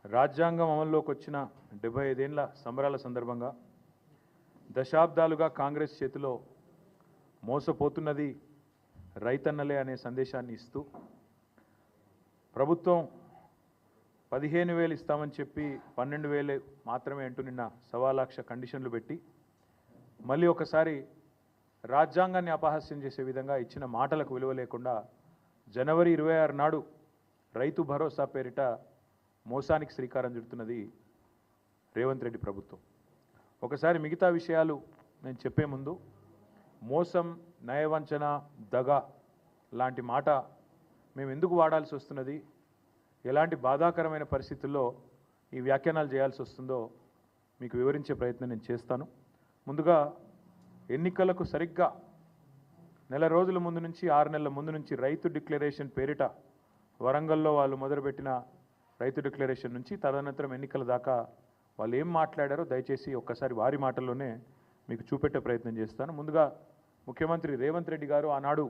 రాజ్యాంగం అమల్లోకి వచ్చిన 75 ఏళ్ల సంబరాల సందర్భంగా దశాబ్దాలుగా కాంగ్రెస్ చేతిలో మోసపోతున్నది రైతన్నలే అనే సందేశాన్ని ఇస్తూ ప్రభుత్వం 15,000 ఇస్తామని చెప్పి 12,000 మాత్రమే అంటూ నిన్న 1,00,000 కండిషన్లు పెట్టి మళ్ళీ ఒకసారి రాజ్యాంగాన్ని అపహాస్యం చేసే విధంగా ఇచ్చిన మాటలకు విలువ లేకుండా జనవరి 26 నాడు రైతు భరోసా పేరిట మోసానికి శ్రీకారం చుడుతున్నది రేవంత్ రెడ్డి ప్రభుత్వం. ఒకసారి మిగతా విషయాలు నేను చెప్పే ముందు మోసం, నయవంచన, దగ లాంటి మాట మేము ఎందుకు వాడాల్సి వస్తున్నది, ఎలాంటి బాధాకరమైన పరిస్థితుల్లో ఈ వ్యాఖ్యానాలు చేయాల్సి వస్తుందో మీకు వివరించే ప్రయత్నం నేను చేస్తాను. ముందుగా ఎన్నికలకు సరిగ్గా నెల రోజుల ముందు నుంచి 6 నెలల ముందు నుంచి రైతు డిక్లరేషన్ పేరిట వరంగల్లో వాళ్ళు మొదలుపెట్టిన రైతు డిక్లరేషన్ నుంచి తదనంతరం ఎన్నికల దాకా వాళ్ళు ఏం మాట్లాడారో దయచేసి ఒక్కసారి వారి మాటల్లోనే మీకు చూపెట్టే ప్రయత్నం చేస్తాను. ముందుగా ముఖ్యమంత్రి రేవంత్ రెడ్డి గారు ఆనాడు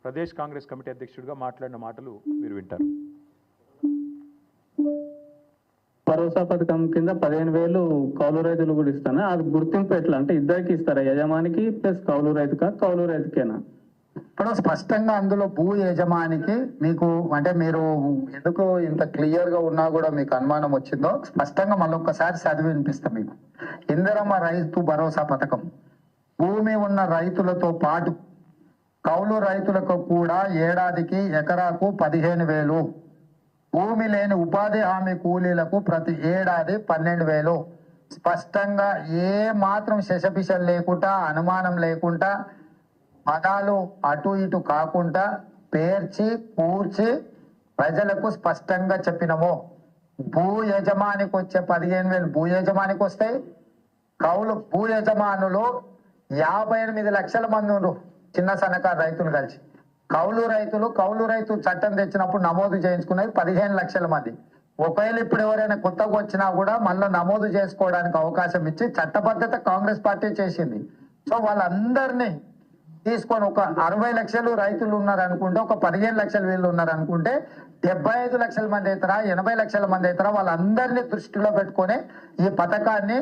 ప్రదేశ్ కాంగ్రెస్ కమిటీ అధ్యక్షుడిగా మాట్లాడిన మాటలు మీరు వింటారు. భరోసా పథకం కింద 15,000 కౌలు రైతులు కూడా ఇస్తాను. అది గుర్తింపు ఎట్లా అంటే ఇద్దరికి ఇస్తారా, యజమానికి ప్లస్ కౌలు రైతుకా, కౌలు రైతుకేనా? ఇప్పుడు స్పష్టంగా అందులో భూ యజమానికి మీకు అంటే మీరు ఎందుకు ఇంత క్లియర్ గా ఉన్నా కూడా మీకు అనుమానం వచ్చిందో స్పష్టంగా మళ్ళొక్కసారి చదివి వినిపిస్తాం. మీకు ఇందిరమ్మ రైతు భరోసా పథకం భూమి ఉన్న రైతులతో పాటు కౌలు రైతులకు కూడా ఏడాదికి ఎకరాకు 15,000, భూమి లేని ఉపాధి హామీ కూలీలకు ప్రతి ఏడాది 12,000. స్పష్టంగా ఏ మాత్రం శశపిశలు లేకుండా, అనుమానం లేకుండా, పదాలు అటు ఇటు కాకుండా పేర్చి కూర్చి ప్రజలకు స్పష్టంగా చెప్పినము. భూ యజమానికి వచ్చే 15,000 భూ యజమానికి వస్తాయి. భూ యజమానులు 58 లక్షల మంది ఉన్నారు, చిన్న సన్నకారు రైతులు కలిసి. కౌలు రైతు చట్టం తెచ్చినప్పుడు నమోదు చేయించుకునేది 15 లక్షల మంది. ఒకవేళ ఇప్పుడు ఎవరైనా కొత్తగా వచ్చినా కూడా మళ్ళీ నమోదు చేసుకోవడానికి అవకాశం ఇచ్చి చట్టబద్ధత కాంగ్రెస్ పార్టీ చేసింది. సో వాళ్ళందరినీ తీసుకొని ఒక 60 లక్షలు రైతులు ఉన్నారు అనుకుంటే, ఒక 15 లక్షల వీళ్ళు ఉన్నారు అనుకుంటే 75 లక్షల మంది అవుతారా, 80 లక్షల మంది అవుతారా, వాళ్ళందరినీ దృష్టిలో పెట్టుకొని ఈ పథకాన్ని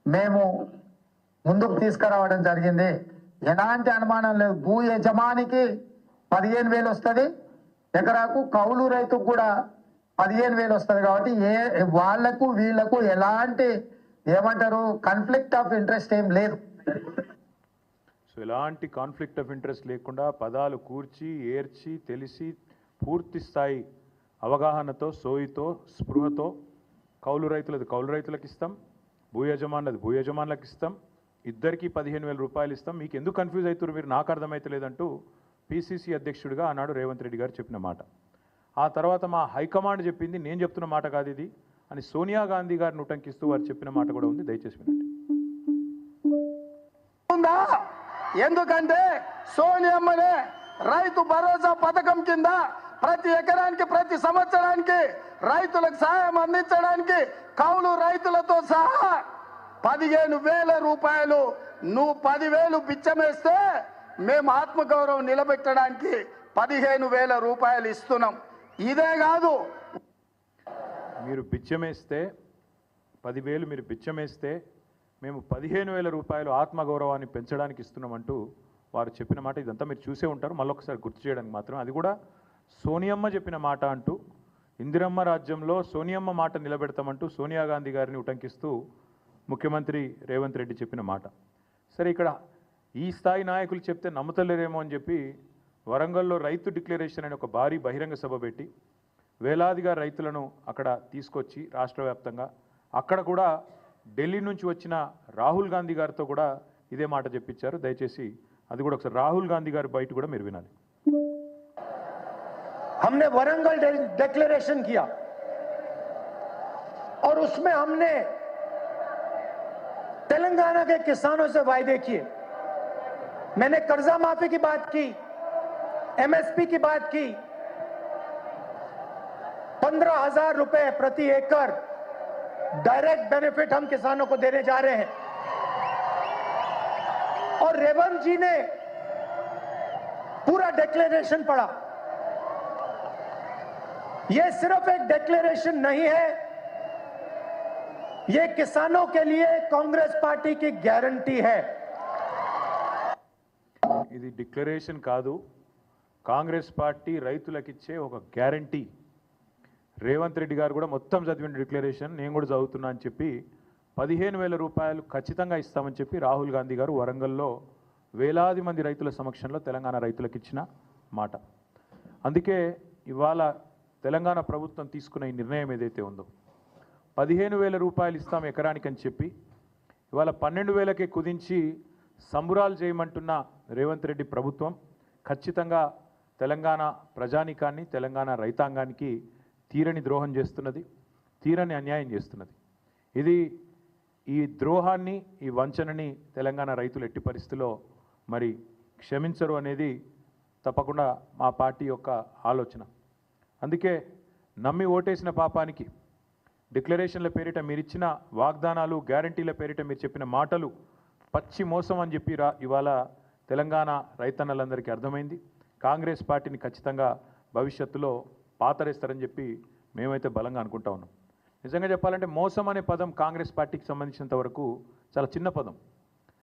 మేము ముందుకు తీసుకురావడం జరిగింది. ఎలాంటి అనుమానం లేదు. భూ యజమానికి 15,000 వస్తుంది ఎకరాకు, కౌలు రైతుకు కూడా 15,000 వస్తుంది. కాబట్టి వాళ్లకు వీళ్లకు ఎలాంటి ఏమంటారు కాన్ఫ్లిక్ట్ ఆఫ్ ఇంట్రెస్ట్ ఏం లేదు. సో ఎలాంటి కాన్ఫ్లిక్ట్ ఆఫ్ ఇంట్రెస్ట్ లేకుండా పదాలు కూర్చి ఏర్చి తెలిసి పూర్తి స్థాయి అవగాహనతో, సోయితో, స్పృహతో కౌలు రైతులది కౌలు రైతులకు ఇస్తాం, భూ యజమానులది భూ యజమానులకు ఇస్తాం, ఇద్దరికి 15,000 రూపాయలు ఇస్తాం. మీకు ఎందుకు కన్ఫ్యూజ్ అవుతారు మీరు, నాకు అర్థమైతలేదంటూ పిసిసి అధ్యక్షుడిగా ఆనాడు రేవంత్ రెడ్డి గారు చెప్పిన మాట. ఆ తర్వాత మా హైకమాండ్ చెప్పింది, నేను చెప్తున్న మాట కాదు ఇది అని సోనియా గాంధీ గారిని ఉటంకిస్తూ వారు చెప్పిన మాట కూడా ఉంది. దయచేసి వినండి. ఎందుకంటే సోనియమ్మనే రైతు భరోసా పథకం కింద ప్రతి ఎకరానికి ప్రతి సంవత్సరానికి రైతులకు సహాయం అందించడానికి కౌలు రైతులతో సహా 15,000 రూపాయలు, నువ్వు 10,000 బిచ్చమేస్తే మేము ఆత్మగౌరవం నిలబెట్టడానికి 15,000 రూపాయలు ఇస్తున్నాం. ఇదే కాదు, మీరు బిచ్చమేస్తే 10,000 మీరు బిచ్చమేస్తే మేము 15,000 రూపాయలు ఆత్మగౌరవాన్ని పెంచడానికి ఇస్తున్నామంటూ వారు చెప్పిన మాట. ఇదంతా మీరు చూసే ఉంటారు, మళ్ళొకసారి గుర్తు చేయడానికి మాత్రం. అది కూడా సోనియమ్మ చెప్పిన మాట అంటూ, ఇందిరమ్మ రాజ్యంలో సోనియమ్మ మాట నిలబెడతామంటూ సోనియా గాంధీ గారిని ఉటంకిస్తూ ముఖ్యమంత్రి రేవంత్ రెడ్డి చెప్పిన మాట. సరే, ఇక్కడ ఈ స్థాయి నాయకులు చెప్తే నమ్ముతలేరేమో అని చెప్పి వరంగల్లో రైతు డిక్లరేషన్ అనే ఒక భారీ బహిరంగ సభ పెట్టి వేలాదిగా రైతులను అక్కడ తీసుకొచ్చి రాష్ట్ర వ్యాప్తంగా అక్కడ కూడా ఢిల్లీ నుంచి వచ్చిన రాహుల్ గాంధీ గారితో కూడా ఇదే మాట చెప్పించారు. దయచేసి అది కూడా ఒకసారి రాహుల్ గాంధీ గారి బయట కూడా మీరు వినాలి. हमने वरंगल डिक्लेरेशन किया और उसमें हमने तेलंगाना के किसानों से वायदे किए. मैंने कर्जा माफी की बात की, एमएसपी की बात की, 15,000 रुपए प्रति एकड़ डायरेक्ट बेनिफिट हम किसानों को देने जा रहे हैं. और रेवंत जी ने पूरा डिक्लेरेशन पढ़ा. यह सिर्फ एक डिक्लेरेशन नहीं है, ये किसानों के लिए कांग्रेस पार्टी की गारंटी है। ఇది డిక్లరేషన్ కాదు, కాంగ్రెస్ పార్టీ రైతులకిచ్చే ఒక గ్యారంటీ. రేవంత్ రెడ్డి గారు కూడా మొత్తం చదివిన డిక్లరేషన్ నేను కూడా చదువుతున్నా అని చెప్పి 15,000 రూపాయలు ఖచ్చితంగా ఇస్తామని చెప్పి రాహుల్ గాంధీ గారు వరంగల్లో వేలాది మంది రైతుల సమక్షంలో తెలంగాణ రైతులకు ఇచ్చిన మాట. అందుకే ఇవాళ తెలంగాణ ప్రభుత్వం తీసుకున్న ఈ నిర్ణయం ఏదైతే ఉందో 15,000 రూపాయలు ఇస్తాం ఎకరానికి అని చెప్పి ఇవాళ 12,000కే కుదించి సంబురాలు చేయమంటున్న రేవంత్ రెడ్డి ప్రభుత్వం ఖచ్చితంగా తెలంగాణ ప్రజానీకాన్ని, తెలంగాణ రైతాంగానికి తీరని ద్రోహం చేస్తున్నది, తీరని అన్యాయం చేస్తున్నది. ఈ ద్రోహాన్ని, ఈ వంచనని తెలంగాణ రైతులు ఎట్టి పరిస్థితిలో మరి క్షమించరు అనేది తప్పకుండా మా పార్టీ యొక్క ఆలోచన. అందుకే నమ్మి ఓటేసిన పాపానికి డిక్లరేషన్ల పేరిట మీరు ఇచ్చిన వాగ్దానాలు, గ్యారంటీల పేరిట మీరు చెప్పిన మాటలు పచ్చి మోసం అని చెప్పి ఇవాళ తెలంగాణ రైతన్నలందరికీ అర్థమైంది. కాంగ్రెస్ పార్టీని ఖచ్చితంగా భవిష్యత్తులో పాతరేస్తారని చెప్పి మేమైతే బలంగా అనుకుంటా ఉన్నాం. నిజంగా చెప్పాలంటే మోసం అనే పదం కాంగ్రెస్ పార్టీకి సంబంధించినంత వరకు చాలా చిన్న పదం.